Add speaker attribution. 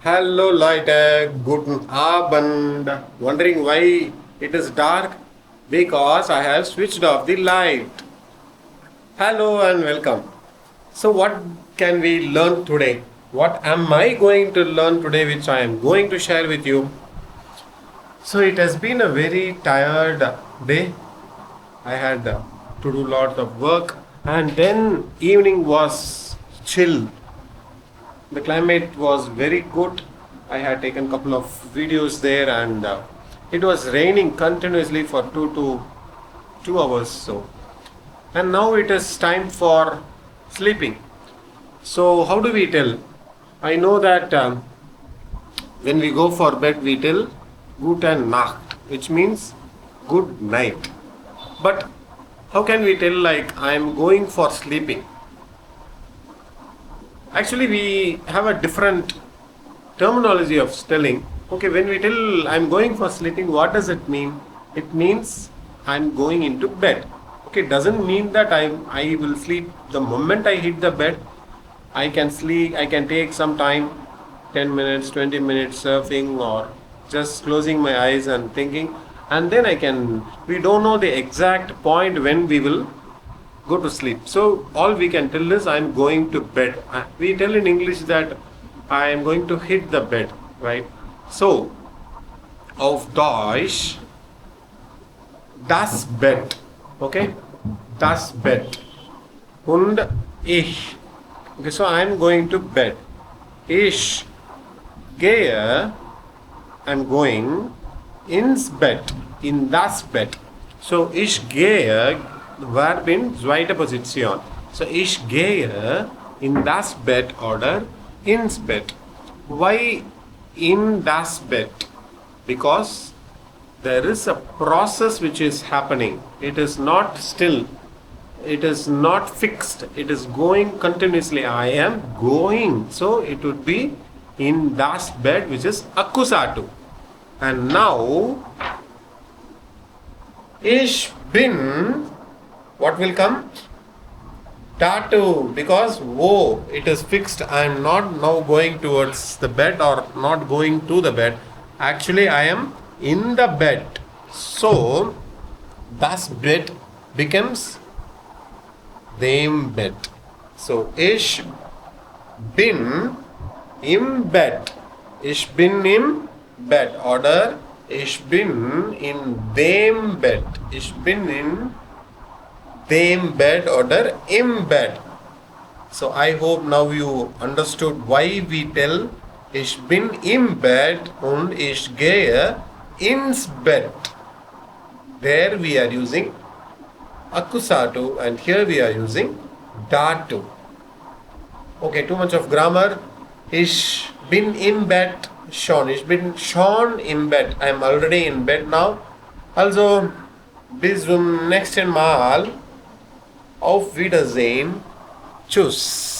Speaker 1: Hello Leute, guten Abend. Wondering why it is dark? Because I have switched off the light. Hello and welcome. So, what can we learn today? What am I going to learn today, which I am going to share with you? So, it has been a very tired day. I had to do lots of work, and then evening was chill. The climate was very good. I had taken a couple of videos there, and it was raining continuously for 2 hours. So, and now it is time for sleeping. So, how do we tell? I know that when we go for bed, we tell Gute Nacht, which means good night. But how can we tell like I am going for sleeping? Actually, we have a different terminology of telling. Okay, when we tell I'm going for sleeping, what does it mean? It means I'm going into bed. Okay, doesn't mean that I will sleep the moment I hit the bed. I can sleep. I can take some time, 10 minutes, 20 minutes surfing or just closing my eyes and thinking, and then I can. We don't know the exact point when we will go to sleep. So all we can tell is I'm going to bed. We tell in English that I am going to hit the bed, right? So auf Deutsch das Bett, okay? Das Bett und ich. Okay, so I am going to bed. Ich gehe. I'm going ins Bett, in das Bett. So ich gehe Verb in zweiter Position. So ich gehe in das Bett oder ins Bett. Why in das Bett? Because there is a process which is happening. It is not still. It is not fixed. It is going continuously. I am going. So it would be in das Bett, which is accusative. And now ich bin, what will come? Tattoo, because it is fixed. I am not now going towards the bed or not going to the bed. Actually, I am in the bed. So, das Bett becomes dem Bett. So, ich bin im Bett. Ich bin im Bett. Oder ich bin in dem Bett. Ich bin in dem Bett oder im Bett. So I hope now you understood why we tell ich bin im Bett und ich gehe ins Bett. There we are using accusative and here we are using dative. Okay, too much of grammar. Ich bin im Bett schon. Ich bin schon im Bett. I am already in bed now. Also, bis zum nächsten Mal. Auf Wiedersehen. Tschüss.